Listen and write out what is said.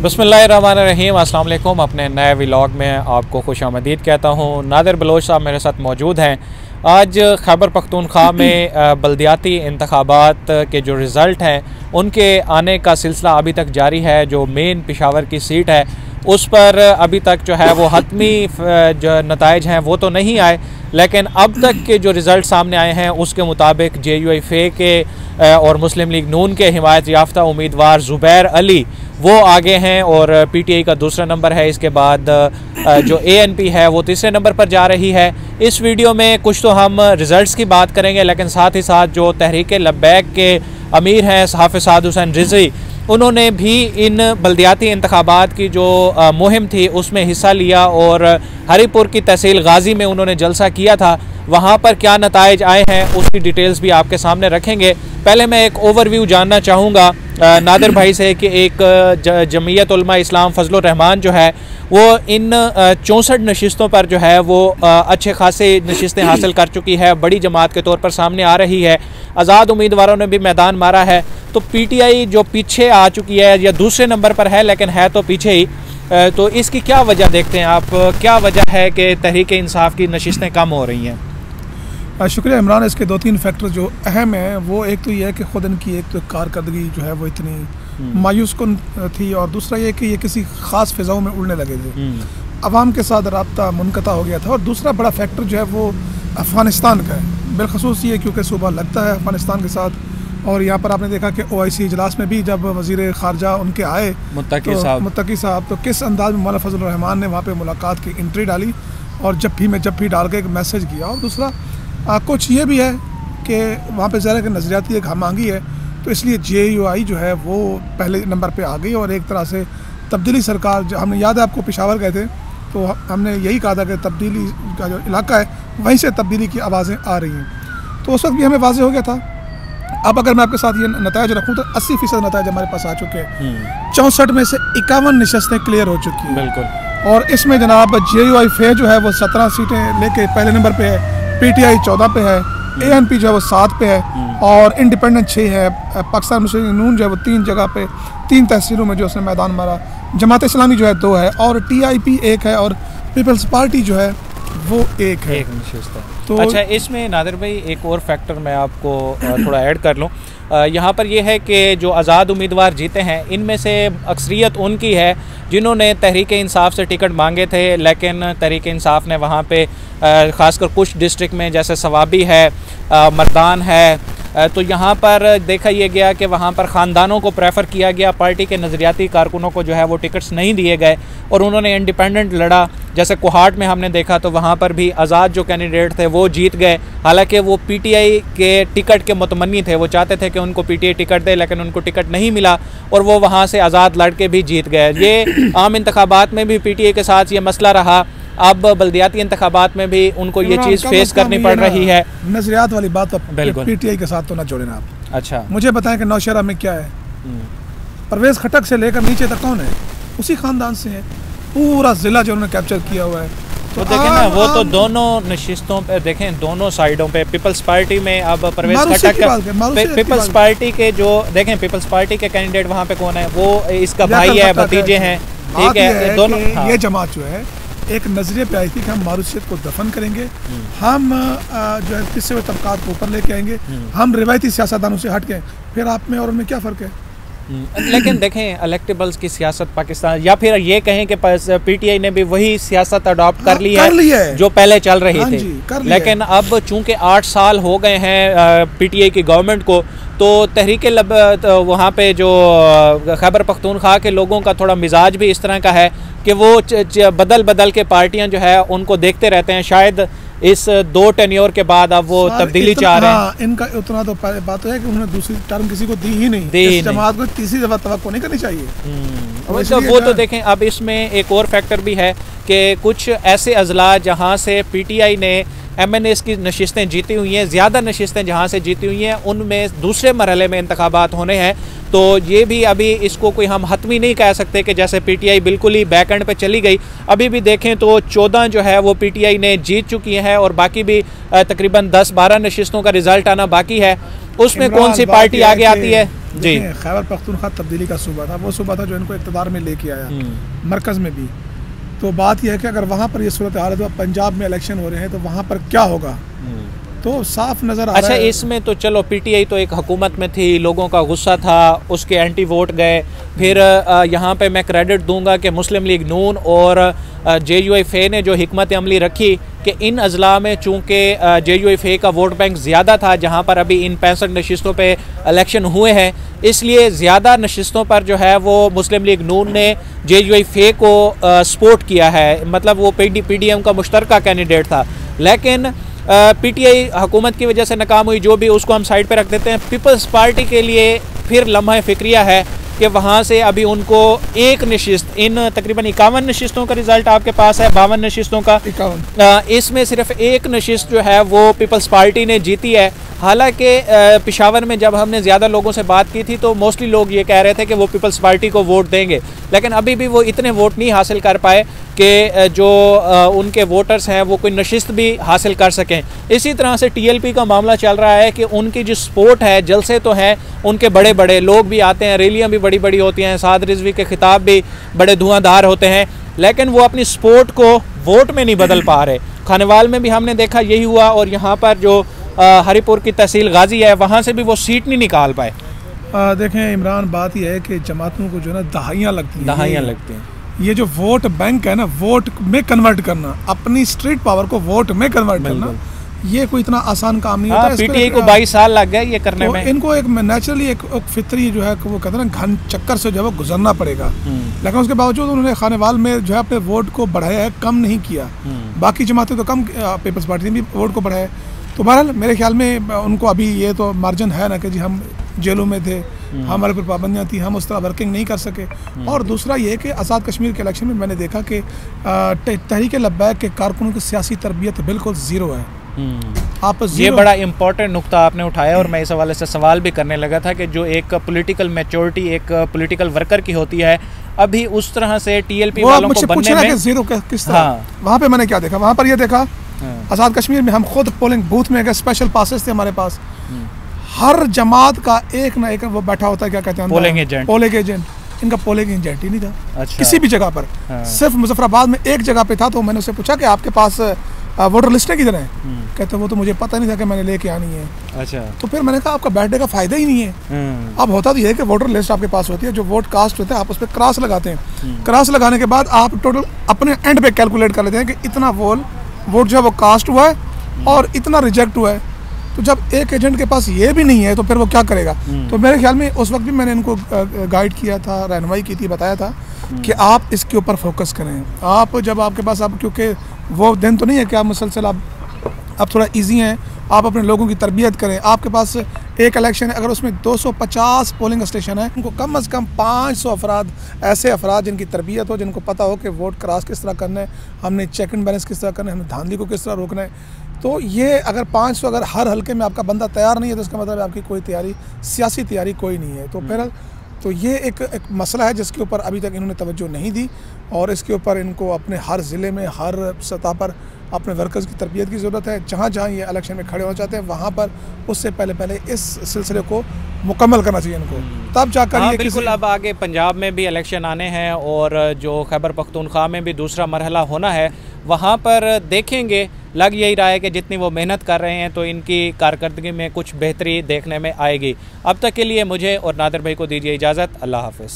बिस्मिल्लाहिर्रहमानिर्रहीम, अस्सलाम वालेकुम। अपने नए व्लॉग में आपको खुशामदीद कहता हूँ। नादिर बलोच साहब मेरे साथ मौजूद हैं। आज खैबर पख्तूनख्वा में बल्दियाती इंतखाबात के जो रिज़ल्ट हैं उनके आने का सिलसिला अभी तक जारी है। जो मेन पेशावर की सीट है उस पर अभी तक जो है वो हतमी जो नताइज हैं वो तो नहीं आए, लेकिन अब तक के जो रिज़ल्ट सामने आए हैं उसके मुताबिक JUI के और मुस्लिम लीग नून के हिमायत याफ्ता उम्मीदवार ज़ुबैर अली वो आगे हैं और PTI का दूसरा नंबर है। इसके बाद जो ANP है वो तीसरे नंबर पर जा रही है। इस वीडियो में कुछ तो हम रिज़ल्ट्स की बात करेंगे, लेकिन साथ ही साथ जो तहरीक लब्बैक के अमीर हैं हाफ़िज़ साद हुसैन रिज़वी, उन्होंने भी इन बल्दियाती इंतखाबात की जो मुहिम थी उसमें हिस्सा लिया और हरीपुर की तहसील गाज़ी में उन्होंने जलसा किया था। वहाँ पर क्या नताइज आए हैं उसकी डिटेल्स भी आपके सामने रखेंगे। पहले मैं एक ओवरव्यू जानना चाहूँगा नादिर भाई से कि एक जमीयत उलमा इस्लाम फजलुर रहमान जो है वो इन 64 नशिस्तों पर जो है वो अच्छे खासे नशिस्तें हासिल कर चुकी है, बड़ी जमात के तौर पर सामने आ रही है। आज़ाद उम्मीदवारों ने भी मैदान मारा है। तो PTI जो पीछे आ चुकी है या दूसरे नंबर पर है, लेकिन है तो पीछे ही, तो इसकी क्या वजह देखते हैं आप? क्या वजह है कि तहरीक इंसाफ की नशिस्तें कम हो रही हैं? शुक्रिया इमरान। इसके दो तीन फैक्टर जो अहम हैं वो एक तो ये है कि ख़ुद इनकी एक तो कारकर्दगी जो है वो इतनी मायूस कुन थी, और दूसरा ये कि ये किसी ख़ास फ़िज़ाओं में उड़ने लगे थे, अवाम के साथ रब्ता मुनक़ता हो गया था। और दूसरा बड़ा फैक्टर जो है वो अफ़गानिस्तान का है, बिलखसूस ये क्योंकि सूबा लगता है अफ़गानिस्तान के साथ। और यहाँ पर आपने देखा कि OIC इजलास में भी जब वज़ीर ख़ारजा उनके आए मुत्तकी साहब, तो किस अंदाज में मौलाना फजलुर रहमान ने वहाँ पर मुलाकात की एंट्री डाली और जब भी डाल के एक मैसेज किया। और दूसरा कुछ ये भी है कि वहाँ पे ज़रा कि नज़रियाती एक हमांगी है, तो इसलिए JUI जो है वो पहले नंबर पे आ गई और एक तरह से तब्दीली सरकार, जो हमने याद है आपको पेशावर गए थे तो हमने यही कहा था कि तब्दीली का जो इलाका है वहीं से तब्दीली की आवाज़ें आ रही हैं। तो उस वक्त भी हमें वाज़ेह हो गया था। अब अगर मैं आपके साथ ये नताइज रखूँ तो 80% नताइज हमारे पास आ चुके हैं। 64 में से 51 नशस्तें क्लियर हो चुकी हैं। बिल्कुल। और इसमें जनाब JUI फे जो है वो 17 सीटें लेके पहले नंबर पर है, PTI 14 पे है, ANP जो है वो 7 पे है और इंडिपेंडेंट 6 है। पाकिस्तान मुस्लिम लीग नून जो है वो 3 जगह पे 3 तहसीलों में जो उसने मैदान मारा। जमात इस्लामी जो है 2 है और TIP 1 है और पीपल्स पार्टी जो है वो 1 है। तो अच्छा, इसमें नादिर भाई एक और फैक्टर मैं आपको थोड़ा ऐड कर लूँ। यहाँ पर यह है कि जो आज़ाद उम्मीदवार जीते हैं इनमें से अक्सरियत उनकी है जिन्होंने तहरीक इंसाफ से टिकट मांगे थे, लेकिन तहरीक इंसाफ ने वहाँ पे ख़ासकर कुछ डिस्ट्रिक्ट में जैसे सवाबी है, मर्दान है, तो यहाँ पर देखा यह गया कि वहाँ पर ख़ानदानों को प्रेफर किया गया। पार्टी के नज़रियाती कारकुनों को जो है वो टिकट्स नहीं दिए गए और उन्होंने इंडिपेंडेंट लड़ा। जैसे कोहाट में हमने देखा तो वहाँ पर भी आज़ाद जो कैंडिडेट थे वो जीत गए, हालांकि वो PTI के टिकट के मुतमन्नी थे, वो चाहते थे कि उनको PTI टिकट दे, लेकिन उनको टिकट नहीं मिला और वो वहाँ से आज़ाद लड़ के भी जीत गए। ये आम इंतखाबात में भी PTI के साथ ये मसला रहा। अब बल्दियाती इंतखाबात में भी उनको ये चीज़ फेस करनी पड़ रही है। नजरियात वाली बात PTI के साथ तो ना जोड़े ना आप। अच्छा, मुझे बताएं कि नौशहरा में क्या है? परवेज़ खटक से लेकर नीचे तक कौन है? उसी खानदान से है। पूरा जिला जो उन्होंने कैप्चर किया हुआ है। तो देखें ना, वो तो दोनों नशिस्तों पे देखें, दोनों साइडों पे पीपल्स पार्टी में अब परवेज़ खटक पीपल्स पार्टी के जो देखें पीपल्स पार्टी के कैंडिडेट वहाँ पे कौन है? वो इसका भाई है, भतीजे हैं, ठीक है। दोनों ये जमात जो है एक नजरिए पे आई थी कि हम मारूसियत को दफन करेंगे, हम जो है पिछड़े हुए तबकात को ऊपर लेके आएंगे, हम रिवायती सियासतदानों से हट के। फिर आप में और उनमें क्या फ़र्क है? लेकिन देखें, इलेक्टेबल्स की सियासत पाकिस्तान, या फिर ये कहें कि PTI ने भी वही सियासत अडॉप्ट कर ली है जो पहले चल रही थी। लेकिन अब चूंकि 8 साल हो गए हैं PTI की गवर्नमेंट को, तो तहरीक वहाँ पे जो खैबर पख्तूनख्वा के लोगों का थोड़ा मिजाज भी इस तरह का है कि वो बदल के पार्टियां जो है उनको देखते रहते हैं। शायद इस 2 टेन्योर के बाद अब वो तब्दीली चाह रहे हैं। इनका उतना तो बात है कि उन्होंने दूसरी टर्म किसी को दी ही नहीं। जमात को तीसरी दफा तवक्को नहीं करनी चाहिए। वो तो देखें, अब इसमें एक और फैक्टर भी है कि कुछ ऐसे अजला जहाँ से PTI ने MNAs की नशिस्तें जीती हुई हैं, ज़्यादा नशिस्तें जहाँ से जीती हुई हैं उनमें दूसरे मरहले में इंतखाबात होने हैं। तो ये भी अभी इसको कोई हम हतमी नहीं कह सकते कि जैसे PTI बिल्कुल ही बैक एंड पे चली गई। अभी भी देखें तो 14 जो है वो PTI ने जीत चुकी है और बाकी भी तकरीबन 10-12 नशिस्तों का रिजल्ट आना बाकी है। उसमें कौन सी पार्टी आगे आती है? जी, खैबर पख्तूनख्वा तब्दीली का सूबा था, वो सूबा था जो इनको इक़्तिदार में लेके आया, मरकज़ में भी। तो बात यह है कि अगर वहाँ पर ये सूरत हाल है, पंजाब में इलेक्शन हो रहे हैं तो वहाँ पर क्या होगा, तो साफ नज़र आ रहा है। अच्छा, इसमें तो चलो PTI तो एक हुकूमत में थी, लोगों का गुस्सा था, उसके एंटी वोट गए। फिर यहाँ पे मैं क्रेडिट दूंगा कि मुस्लिम लीग नून और JUIFA ने जो हिकमत अमली रखी कि इन अजला में चूँकि JUIFA का वोट बैंक ज़्यादा था, जहाँ पर अभी इन 65 नशिस्तों पे इलेक्शन हुए हैं, इसलिए ज़्यादा नशिस्तों पर जो है वो मुस्लिम लीग नून ने JUIFA को सपोर्ट किया है। मतलब वो PDM का मुश्तरका कैंडिडेट था। लेकिन PTI हुकूमत की वजह से नाकाम हुई, जो भी, उसको हम साइड पे रख देते हैं। पीपल्स पार्टी के लिए फिर लम्हा फ़िक्रिया है कि वहाँ से अभी उनको एक नशिस्त, इन तकरीबन 51 नशिस्तों का रिज़ल्ट आपके पास है, 52 नशिस्तों का, इसमें सिर्फ एक नशिस्त जो है वो पीपल्स पार्टी ने जीती है। हालांकि पेशावर में जब हमने ज़्यादा लोगों से बात की थी तो मोस्टली लोग ये कह रहे थे कि वो पीपल्स पार्टी को वोट देंगे, लेकिन अभी भी वो इतने वोट नहीं हासिल कर पाए कि जो उनके वोटर्स हैं वो कोई नशिस्त भी हासिल कर सकें। इसी तरह से TLP का मामला चल रहा है कि उनकी जो सपोर्ट है, जलसे तो हैं, उनके बड़े बड़े लोग भी आते हैं, रैलियाँ भी बड़ी बड़ी होती हैं, साद रिजवी के खिताब भी बड़े धुआंधार होते हैं, लेकिन वो अपनी सपोर्ट को वोट में नहीं बदल पा रहे। खानेवाल में भी हमने देखा यही हुआ, और यहाँ पर जो हरिपुर की तहसील गाजी है वहाँ से भी वो सीट नहीं निकाल पाए। देखें इमरान, बात यह है कि जमातों को जो है ना दहाइयाँ लगती हैं। ये जो वोट बैंक है ना, वोट में कन्वर्ट करना, अपनी स्ट्रीट पावर को वोट में कन्वर्ट करना, ये कोई इतना आसान काम नहीं होता। PTI को 22 साल लग गए ये करने में। इनको एक नेचुरली एक फितरी जो है वो कहते हैं ना, घन चक्कर से जो है गुजरना पड़ेगा। लेकिन उसके बावजूद उन्होंने खानेवाल में जो है अपने वोट को बढ़ाया है, कम नहीं किया। बाकी जमातें तो कम, पीपल्स पार्टी ने भी वोट को बढ़ाया। तो बहरहाल मेरे ख्याल में उनको अभी ये तो मार्जिन है ना कि जी हम जेलों में थे, हमारे पर पाबंदियाँ थी, हम उस तरह वर्किंग नहीं कर सके। और दूसरा ये कि आज़ाद कश्मीर के इलेक्शन में मैंने देखा कि तहरीक लब्बैक के कारकुनों की सियासी तरबियत बिल्कुल ज़ीरो है। आप ये बड़ा इंपॉर्टेंट नुक्ता आपने उठाया, और मैं इस हवाले से सवाल भी करने लगा था कि जो एक पॉलिटिकल मैच्योरिटी एक पॉलिटिकल वर्कर की होती है, अभी उस तरह से TLP वालों को बनने में ज़ीरो किस तरह। वहाँ पे मैंने क्या देखा, वहाँ पर ये देखा आज़ाद कश्मीर में हम खुद पोलिंग बूथ में गए, स्पेशल पासेस थे हमारे पास, हर जमात का एक ना एक वो बैठा होता है, क्या कहते हैं, पोलिंग एजेंट। इनका पोलिंग एजेंट ही नहीं था। अच्छा। किसी भी जगह पर। सिर्फ मुजफ्फराबाद में एक जगह पे था। तो मैंने उससे पूछा कि आपके पास वोटर लिस्टें किधर हैं? कहते वो तो मुझे पता नहीं था कि मैंने लेके आनी है। अच्छा। तो फिर मैंने कहा आपका बैठने का फायदा ही नहीं है। अब होता तो ये है कि वोटर लिस्ट आपके पास होती है, जो वोट कास्ट होता है आप उस पर क्रॉस लगाते हैं। क्रॉस लगाने के बाद आप टोटल अपने एंड पे कैलकुलेट कर लेते हैं कि इतना वोट जो है वो कास्ट हुआ है और इतना रिजेक्ट हुआ है। तो जब एक एजेंट के पास ये भी नहीं है तो फिर वो क्या करेगा? तो मेरे ख्याल में उस वक्त भी मैंने इनको गाइड किया था, रहनुमाई की थी, बताया था कि आप इसके ऊपर फोकस करें। आप जब आपके पास, आप क्योंकि वो दिन तो नहीं है कि आप मुसलसल आप थोड़ा इजी हैं, आप अपने लोगों की तरबियत करें। आपके पास एक इलेक्शन है, अगर उसमें 250 पोलिंग स्टेशन है, उनको कम से कम 500 अफराद, ऐसे अफराद जिनकी तरबियत हो, जिनको पता हो कि वोट क्रॉस किस तरह करना है, हमने चेक एंड बैलेंस किस तरह करना है, हमें धांधली को किस तरह रोकना है। तो ये अगर 500 अगर हर हल्के में आपका बंदा तैयार नहीं है तो इसका मतलब है आपकी कोई तैयारी, सियासी तैयारी कोई नहीं है। तो फिर तो ये एक मसला है जिसके ऊपर अभी तक इन्होंने तवज्जो नहीं दी, और इसके ऊपर इनको अपने हर ज़िले में, हर सतह पर अपने वर्कर्स की तरबियत की ज़रूरत है। जहाँ जहाँ ये इलेक्शन में खड़े होना चाहते हैं वहाँ पर उससे पहले इस सिलसिले को मुकम्मल करना चाहिए इनको, तब जाकर ये बिल्कुल। अब आगे पंजाब में भी इलेक्शन आने हैं और जो खैबर पख्तूनख्वा में भी दूसरा मरहला होना है, वहाँ पर देखेंगे। लग यही रहा है कि जितनी वो मेहनत कर रहे हैं तो इनकी कारकर्दगी में कुछ बेहतरी देखने में आएगी। अब तक के लिए मुझे और नादिर भाई को दीजिए इजाज़त। अल्लाह हाफ़िज़।